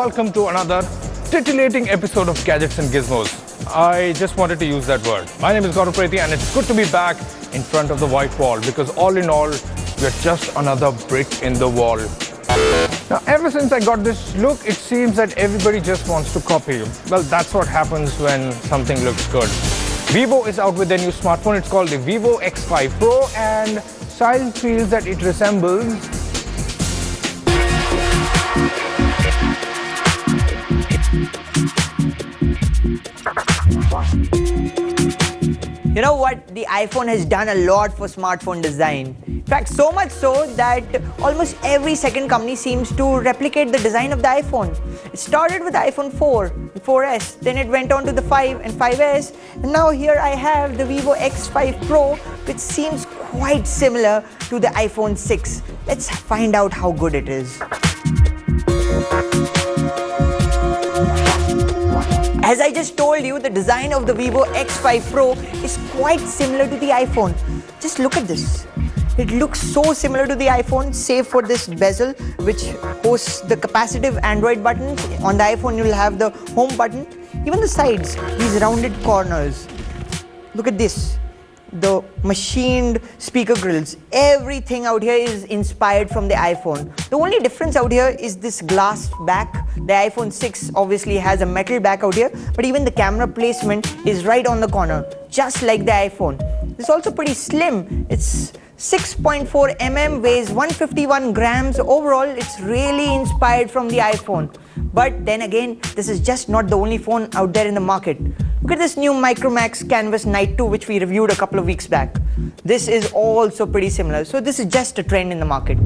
welcome to another titillating episode of Gadgets and Gizmos. I just wanted to use that word. My name is Gaurav Preti and it's good to be back in front of the white wall because all in all, we're just another brick in the wall. Now, ever since I got this look, it seems that everybody just wants to copy. Well, that's what happens when something looks good. Vivo is out with their new smartphone. It's called the Vivo X5 Pro and style feels that it resembles You know what? The iPhone has done a lot for smartphone design. In fact, so much so that almost every second company seems to replicate the design of the iPhone. It started with the iPhone 4, the 4S, then it went on to the 5 and 5S, and now here I have the Vivo X5 Pro, which seems quite similar to the iPhone 6. Let's find out how good it is. As I just told you, the design of the Vivo X5 Pro is quite similar to the iPhone. Just look at this. It looks so similar to the iPhone, save for this bezel, which hosts the capacitive Android buttons. On the iPhone, you'll have the home button. Even the sides, these rounded corners. Look at this. The machined speaker grills. Everything out here is inspired from the iPhone. The only difference out here is this glass back. The iPhone 6 obviously has a metal back out here, but even the camera placement is right on the corner, just like the iPhone. It's also pretty slim. It's 6.4 mm, weighs 151 grams. Overall, it's really inspired from the iPhone. But then again, this is just not the only phone out there in the market. Look at this new Micromax Canvas Night 2, which we reviewed a couple of weeks back. This is also pretty similar. So this is just a trend in the market.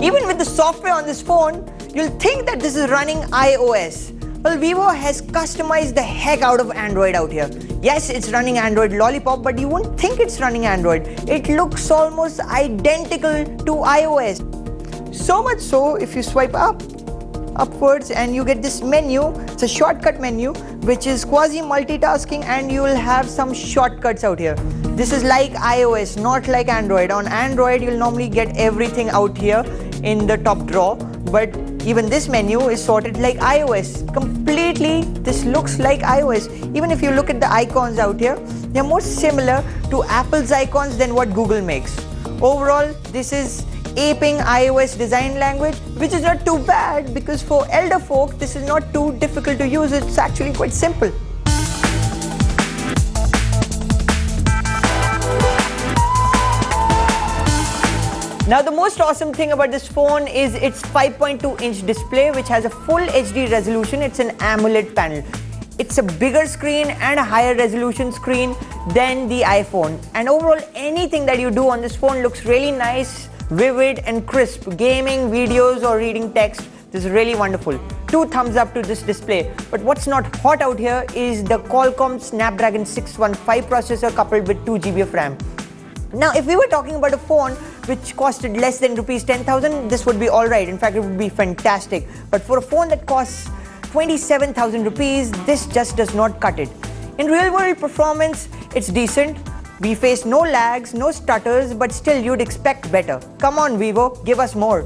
Even with the software on this phone, you'll think that this is running iOS. Well, Vivo has customized the heck out of Android out here. Yes, it's running Android Lollipop, but you won't think it's running Android. It looks almost identical to iOS. So much so, if you swipe upwards and you get this menu, it's a shortcut menu, which is quasi-multitasking, and you will have some shortcuts out here. This is like iOS, not like Android. On Android, you'll normally get everything out here in the top drawer, but even this menu is sorted like iOS. Completely, this looks like iOS. Even if you look at the icons out here, they're more similar to Apple's icons than what Google makes. Overall, this is aping iOS design language, which is not too bad because for elder folk, this is not too difficult to use. It's actually quite simple. Now, the most awesome thing about this phone is its 5.2-inch display, which has a full HD resolution. It's an AMOLED panel. It's a bigger screen and a higher resolution screen than the iPhone. And overall, anything that you do on this phone looks really nice, vivid and crisp. Gaming, videos or reading text, this is really wonderful. 2 thumbs up to this display. But what's not hot out here is the Qualcomm Snapdragon 615 processor coupled with 2 GB of RAM. Now, if we were talking about a phone which costed less than rupees 10,000, this would be alright. In fact, it would be fantastic. But for a phone that costs 27,000 rupees, this just does not cut it. In real world performance, it's decent. We face no lags, no stutters, but still you'd expect better. Come on, Vivo, give us more.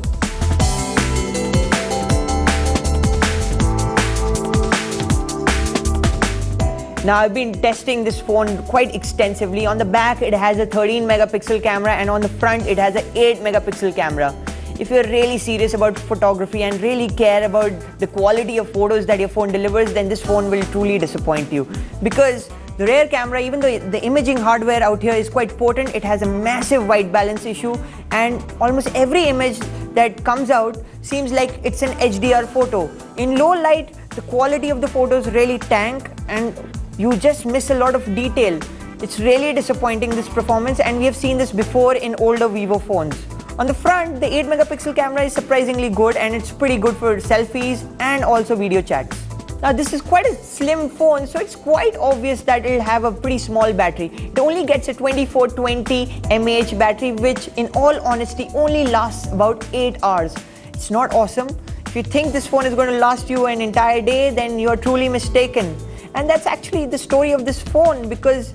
Now, I've been testing this phone quite extensively. On the back, it has a 13 megapixel camera, and on the front, it has an 8 megapixel camera. If you're really serious about photography and really care about the quality of photos that your phone delivers, then this phone will truly disappoint you. Because the rear camera, even though the imaging hardware out here is quite potent, it has a massive white balance issue, and almost every image that comes out seems like it's an HDR photo. In low light, the quality of the photos really tank, and you just miss a lot of detail. It's really disappointing, this performance, and we have seen this before in older Vivo phones. On the front, the 8 megapixel camera is surprisingly good, and it's pretty good for selfies and also video chats. Now, this is quite a slim phone, so it's quite obvious that it'll have a pretty small battery. It only gets a 2420 mAh battery, which in all honesty only lasts about 8 hours. It's not awesome. If you think this phone is going to last you an entire day, then you're truly mistaken. And that's actually the story of this phone, because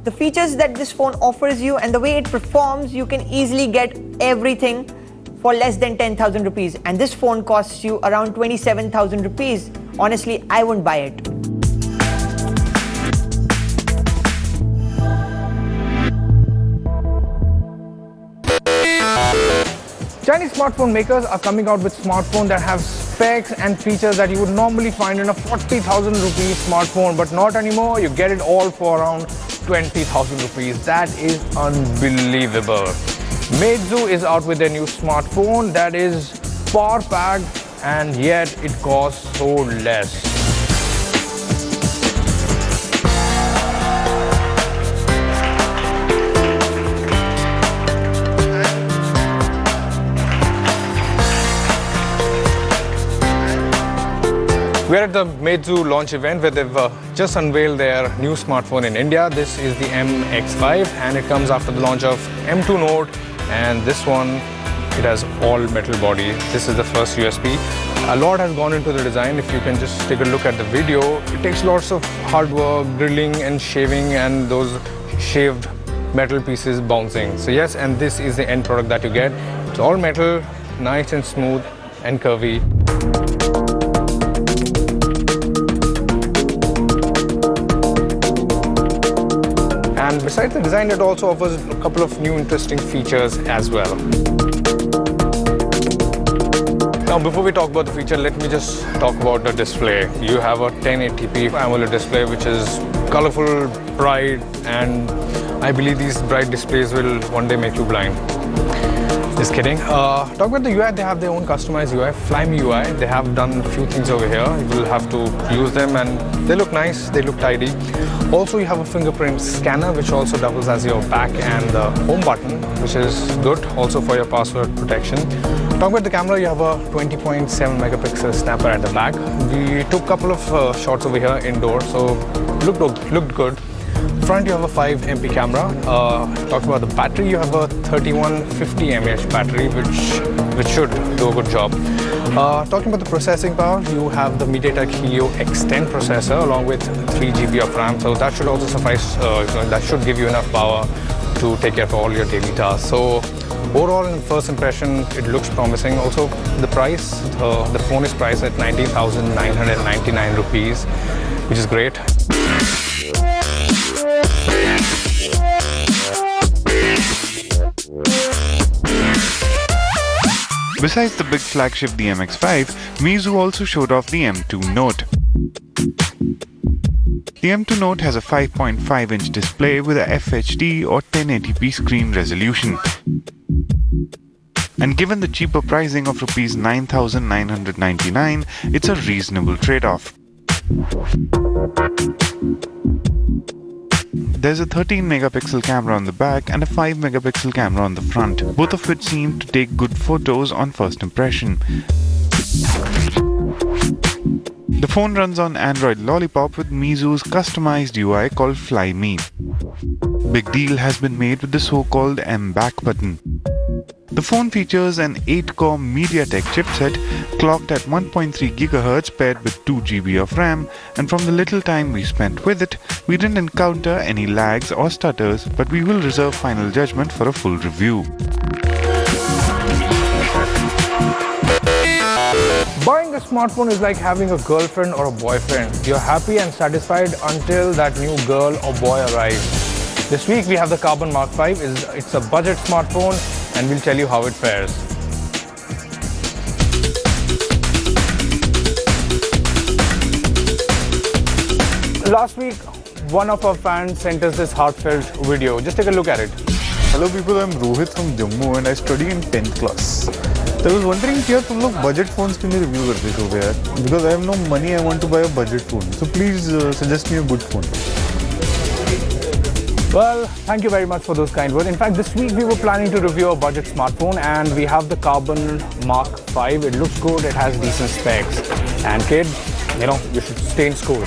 The features that this phone offers you and the way it performs, you can easily get everything for less than 10,000 rupees. And this phone costs you around 27,000 rupees. Honestly, I wouldn't buy it. Chinese smartphone makers are coming out with smartphones that have specs and features that you would normally find in a 40,000 rupees smartphone, but not anymore. You get it all for around 20,000 rupees. That is unbelievable. Meizu is out with their new smartphone that is power-packed and yet it costs so less. We're at the Meizu launch event where they've just unveiled their new smartphone in India. This is the MX5 and it comes after the launch of M2 Note, and this one, it has all metal body. This is the first USP. A lot has gone into the design. If you can just take a look at the video, it takes lots of hard work, drilling and shaving, and those shaved metal pieces bouncing. So yes, and this is the end product that you get. It's all metal, nice and smooth and curvy. And besides the design, it also offers a couple of new interesting features as well. Now, before we talk about the feature, let me just talk about the display. You have a 1080p AMOLED display, which is colorful, bright, and I believe these bright displays will one day make you blind. Just kidding. Talk about the UI, they have their own customized UI, Flyme UI. They have done a few things over here. You will have to use them and they look nice, they look tidy. Also, you have a fingerprint scanner, which also doubles as your back and the home button, which is good also for your password protection. Talk about the camera, you have a 20.7 megapixel snapper at the back. We took a couple of shots over here indoors, so looked good. Front, you have a 5 MP camera. Talk about the battery, you have a 3150 mAh battery, which should do a good job. Talking about the processing power, you have the MediaTek Helio X10 processor along with 3 GB of RAM, so that should also suffice, that should give you enough power to take care of all your daily tasks. So overall, in first impression, it looks promising. Also, the price, the phone is priced at 19,999 rupees, which is great. Besides the big flagship, the MX5, Meizu also showed off the M2 Note. The M2 Note has a 5.5-inch display with a FHD or 1080p screen resolution. And given the cheaper pricing of Rs 9,999, it's a reasonable trade-off. There's a 13 megapixel camera on the back and a 5 megapixel camera on the front, both of which seem to take good photos on first impression. The phone runs on Android Lollipop with Meizu's customized UI called Flyme. Big deal has been made with the so-called M-Back button. The phone features an 8-core MediaTek chipset clocked at 1.3 GHz paired with 2 GB of RAM, and from the little time we spent with it, we didn't encounter any lags or stutters, but we will reserve final judgment for a full review. Buying a smartphone is like having a girlfriend or a boyfriend. You're happy and satisfied until that new girl or boy arrives. This week we have the Carbon Mark 5. It's a budget smartphone and we'll tell you how it fares. Last week, one of our fans sent us this heartfelt video. Just take a look at it. Hello people, I'm Rohit from Jammu and I study in 10th class. So I was wondering if you have budget phones can review over here because I have no money, I want to buy a budget phone. So please suggest me a good phone. Well, thank you very much for those kind words. In fact, this week we were planning to review a budget smartphone and we have the Carbon Mark 5. It looks good, it has decent specs. And kid, you should stay in school.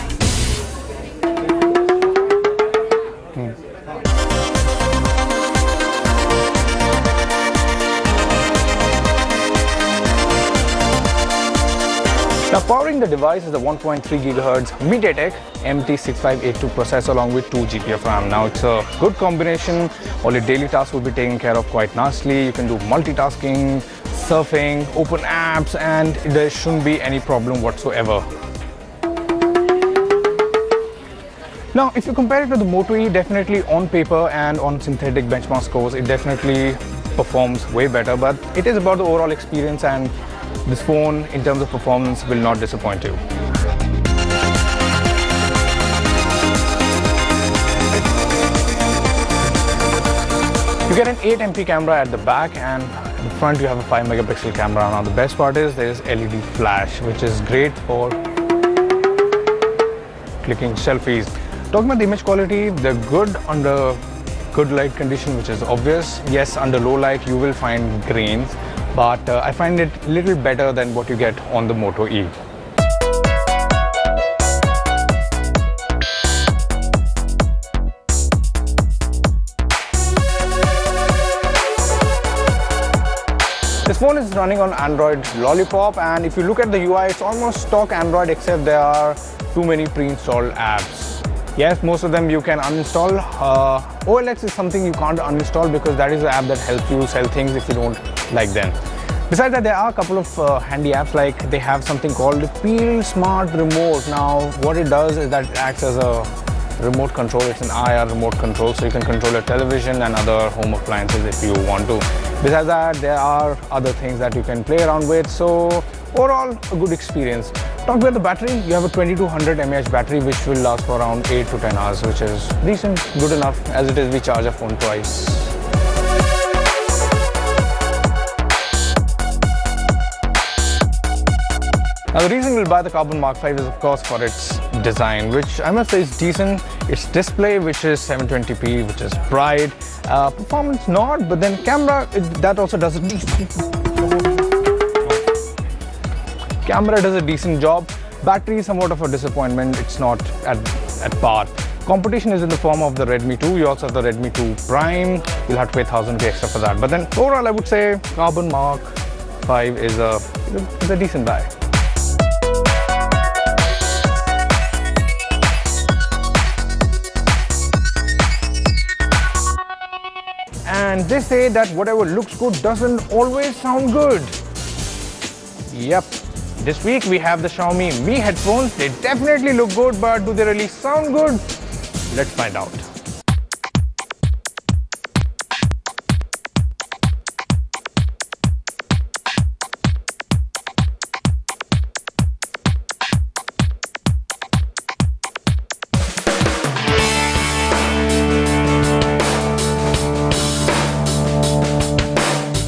Now powering the device is a 1.3 GHz MediaTek MT6582 processor along with 2 GB of RAM. Now it's a good combination. All your daily tasks will be taken care of quite nicely. You can do multitasking, surfing, open apps, and there shouldn't be any problem whatsoever. Now if you compare it to the Moto E, definitely on paper and on synthetic benchmark scores, it definitely performs way better, but it is about the overall experience, and this phone in terms of performance will not disappoint you. You get an 8MP camera at the back, and at the front you have a 5 megapixel camera. Now the best part is there is LED flash, which is great for clicking selfies. Talking about the image quality, they're good under good light condition, which is obvious. Yes, under low light you will find grains, but I find it a little better than what you get on the Moto E. This phone is running on Android Lollipop, and if you look at the UI, it's almost stock Android, except there are too many pre-installed apps. Yes, most of them you can uninstall. OLX is something you can't uninstall because that is the app that helps you sell things if you don't like them. Besides that, there are a couple of handy apps, like they have something called the Peel Smart Remote. Now, what it does is that it acts as a remote control. It's an IR remote control, so you can control your television and other home appliances if you want to. Besides that, there are other things that you can play around with. So overall, a good experience. Talking about the battery, you have a 2200 mAh battery which will last for around 8 to 10 hours, which is decent, good enough. As it is, we charge a phone twice. Now the reason we'll buy the Carbon Mark 5 is of course for its design, which I must say is decent. Its display, which is 720p, which is bright. Performance not, but then camera, that also does a decent camera does a decent job. Battery is somewhat of a disappointment. It's not at par. Competition is in the form of the Redmi 2. You also have the Redmi 2 Prime. You'll have to pay 1000 extra for that. But then overall, I would say Carbon Mark 5 is a decent buy. And they say that whatever looks good doesn't always sound good. Yep. This week we have the Xiaomi Mi headphones. They definitely look good, but do they really sound good? Let's find out.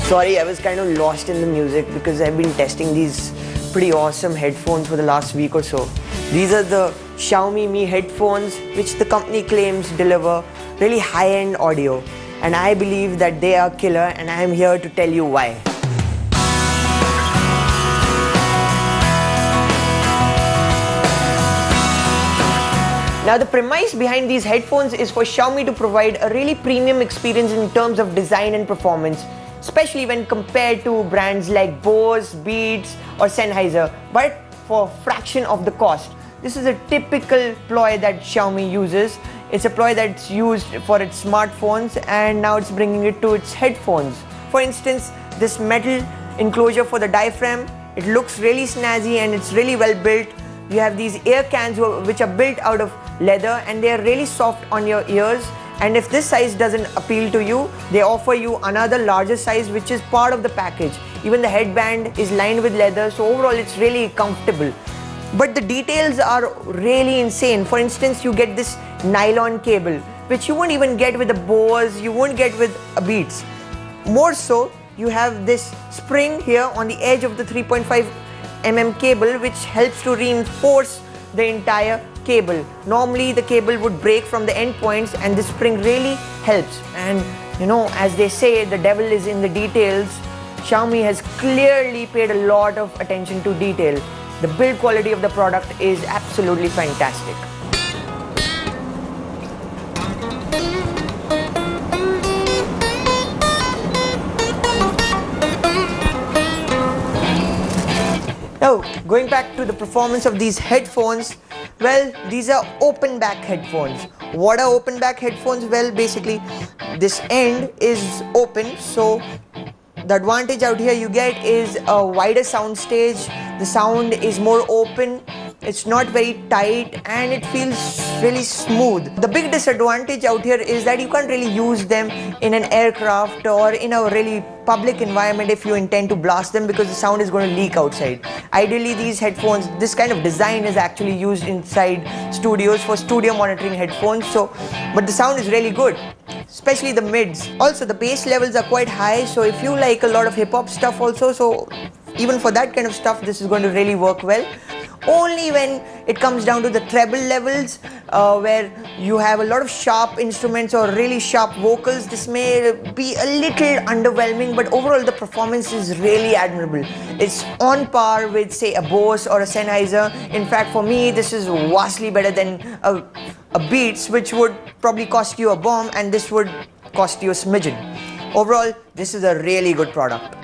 Sorry, I was kind of lost in the music because I've been testing these pretty awesome headphones for the last week or so. These are the Xiaomi Mi headphones, which the company claims deliver really high-end audio. And I believe that they are killer, and I am here to tell you why. Now the premise behind these headphones is for Xiaomi to provide a really premium experience in terms of design and performance, especially when compared to brands like Bose, Beats or Sennheiser, but for a fraction of the cost. This is a typical ploy that Xiaomi uses. It's a ploy that's used for its smartphones, and now it's bringing it to its headphones. For instance, this metal enclosure for the diaphragm, it looks really snazzy and it's really well built. You have these ear cans which are built out of leather, and they are really soft on your ears. And if this size doesn't appeal to you, they offer you another larger size which is part of the package. Even the headband is lined with leather, so overall it's really comfortable. But the details are really insane. For instance, you get this nylon cable, which you won't even get with a Bose, you won't get with a Beats. More so, you have this spring here on the edge of the 3.5mm cable, which helps to reinforce the entire cable. Normally the cable would break from the end points, and this spring really helps. And you know, as they say, the devil is in the details. Xiaomi has clearly paid a lot of attention to detail. The build quality of the product is absolutely fantastic. Now, going back to the performance of these headphones, well, these are open back headphones. What are open back headphones? Well, basically, this end is open, so the advantage out here you get is a wider sound stage. The sound is more open, it's not very tight, and it feels really smooth. The big disadvantage out here is that you can't really use them in an aircraft or in a really public environment if you intend to blast them, because the sound is going to leak outside. Ideally, these headphones, this kind of design is actually used inside studios for studio monitoring headphones, but the sound is really good, especially the mids. Also, the bass levels are quite high, so if you like a lot of hip-hop stuff also, so even for that kind of stuff, this is going to really work well. Only when it comes down to the treble levels, where you have a lot of sharp instruments or really sharp vocals, this may be a little underwhelming, but overall the performance is really admirable. It's on par with, say, a Bose or a Sennheiser. In fact, for me, this is vastly better than a Beats, which would probably cost you a bomb, and this would cost you a smidgen. Overall, this is a really good product.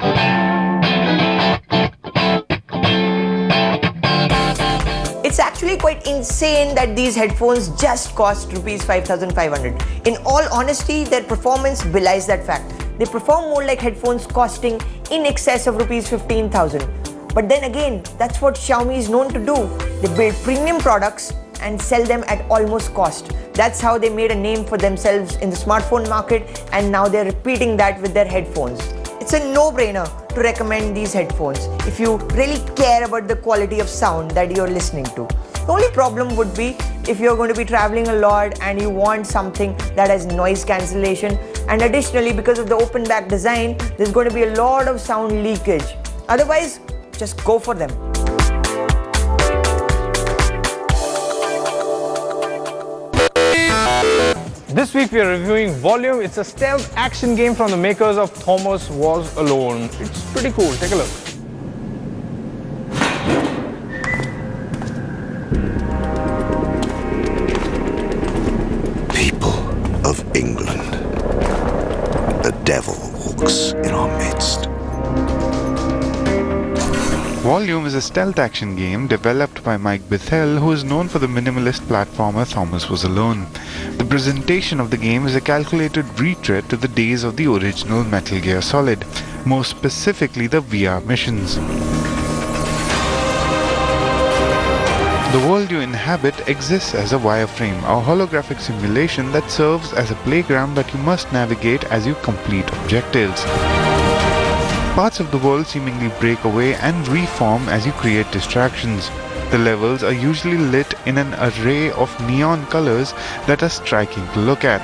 It's actually quite insane that these headphones just cost rupees 5,500. In all honesty, their performance belies that fact. They perform more like headphones costing in excess of rupees 15,000. But then again, that's what Xiaomi is known to do. They build premium products and sell them at almost cost. That's how they made a name for themselves in the smartphone market, and now they're repeating that with their headphones. It's a no-brainer to recommend these headphones if you really care about the quality of sound that you're listening to. The only problem would be if you're going to be traveling a lot and you want something that has noise cancellation, and additionally, because of the open back design, there's going to be a lot of sound leakage. Otherwise, just go for them. This week we are reviewing Volume. It's a stealth action game from the makers of Thomas Was Alone. It's pretty cool. Take a look. People of England, the devil walks in our midst. Volume is a stealth action game developed by Mike Bethel, who is known for the minimalist platformer Thomas Was Alone. The presentation of the game is a calculated retread to the days of the original Metal Gear Solid, more specifically the VR missions. The world you inhabit exists as a wireframe, a holographic simulation that serves as a playground that you must navigate as you complete objectives. Parts of the world seemingly break away and reform as you create distractions. The levels are usually lit in an array of neon colors that are striking to look at.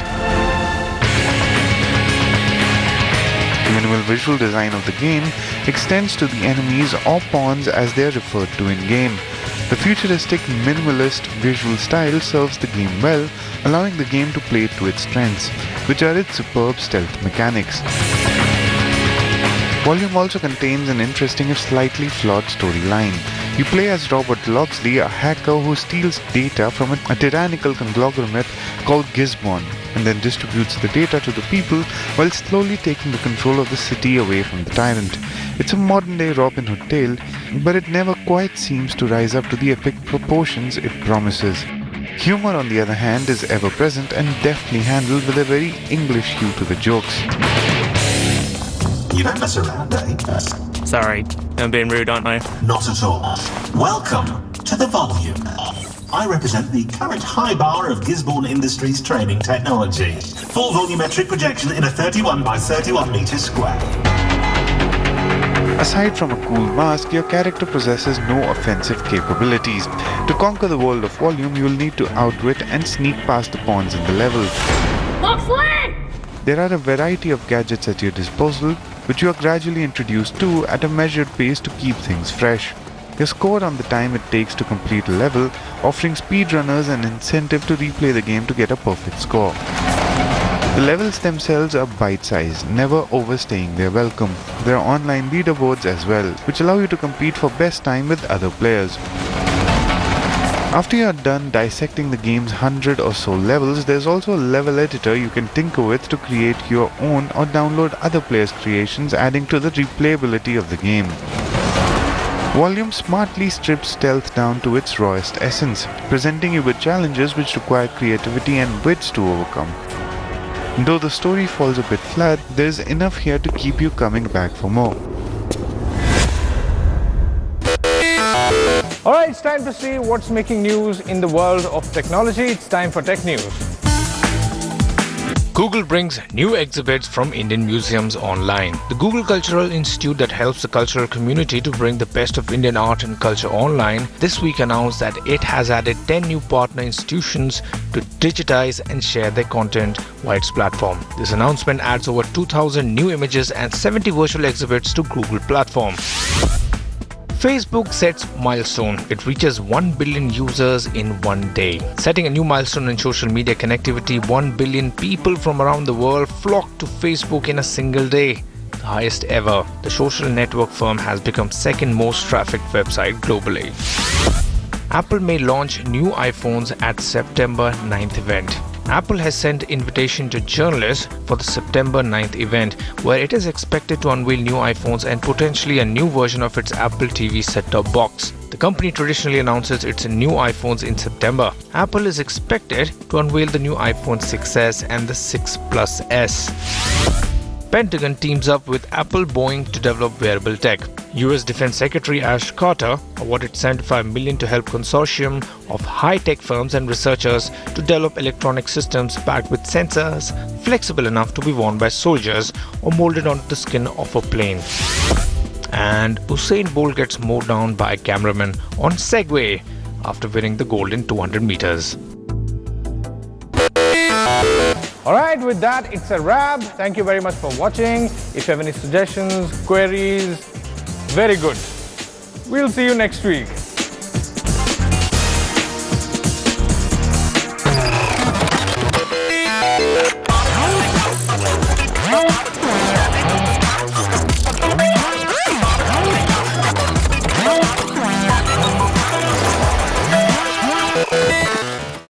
The minimal visual design of the game extends to the enemies or pawns as they are referred to in-game. The futuristic minimalist visual style serves the game well, allowing the game to play to its strengths, which are its superb stealth mechanics. Volume also contains an interesting if slightly flawed storyline. You play as Robert Locksley, a hacker who steals data from a tyrannical conglomerate called Gizmo, and then distributes the data to the people while slowly taking the control of the city away from the tyrant. It's a modern-day Robin Hood tale, but it never quite seems to rise up to the epic proportions it promises. Humor, on the other hand, is ever present and deftly handled with a very English hue to the jokes. You don't mess around, eh? Sorry, I'm being rude, aren't I? Not at all. Welcome to the Volume. I represent the current high bar of Gisborne Industries training technology. Full volumetric projection in a 31 by 31 meter square. Aside from a cool mask, your character possesses no offensive capabilities. To conquer the world of Volume, you will need to outwit and sneak past the pawns in the level. There are a variety of gadgets at your disposal, which you are gradually introduced to at a measured pace to keep things fresh. Your score on the time it takes to complete a level, offering speedrunners an incentive to replay the game to get a perfect score. The levels themselves are bite-sized, never overstaying their welcome. There are online leaderboards as well, which allow you to compete for best time with other players. After you are done dissecting the game's 100 or so levels, there's also a level editor you can tinker with to create your own or download other players' creations, adding to the replayability of the game. Volume smartly strips stealth down to its rawest essence, presenting you with challenges which require creativity and wits to overcome. Though the story falls a bit flat, there is enough here to keep you coming back for more. Alright, it's time to see what's making news in the world of technology. It's time for Tech News. Google brings new exhibits from Indian museums online. The Google Cultural Institute, that helps the cultural community to bring the best of Indian art and culture online, this week announced that it has added 10 new partner institutions to digitize and share their content via its platform. This announcement adds over 2,000 new images and 70 virtual exhibits to Google platform. Facebook sets milestone. It reaches 1 billion users in one day. Setting a new milestone in social media connectivity, 1 billion people from around the world flocked to Facebook in a single day. The highest ever. The social network firm has become second most trafficked website globally. Apple may launch new iPhones at September 9th event. Apple has sent invitation to journalists for the September 9th event, where it is expected to unveil new iPhones and potentially a new version of its Apple TV set-top box. The company traditionally announces its new iPhones in September. Apple is expected to unveil the new iPhone 6s and the 6 Plus S. Pentagon teams up with Apple Boeing to develop wearable tech. US Defense Secretary Ash Carter awarded $75 million to help consortium of high-tech firms and researchers to develop electronic systems packed with sensors flexible enough to be worn by soldiers or molded onto the skin of a plane. And Usain Bolt gets mowed down by a cameraman on Segway after winning the gold in 200 meters. Alright, with that, it's a wrap. Thank you very much for watching. If you have any suggestions, queries, very good. We'll see you next week.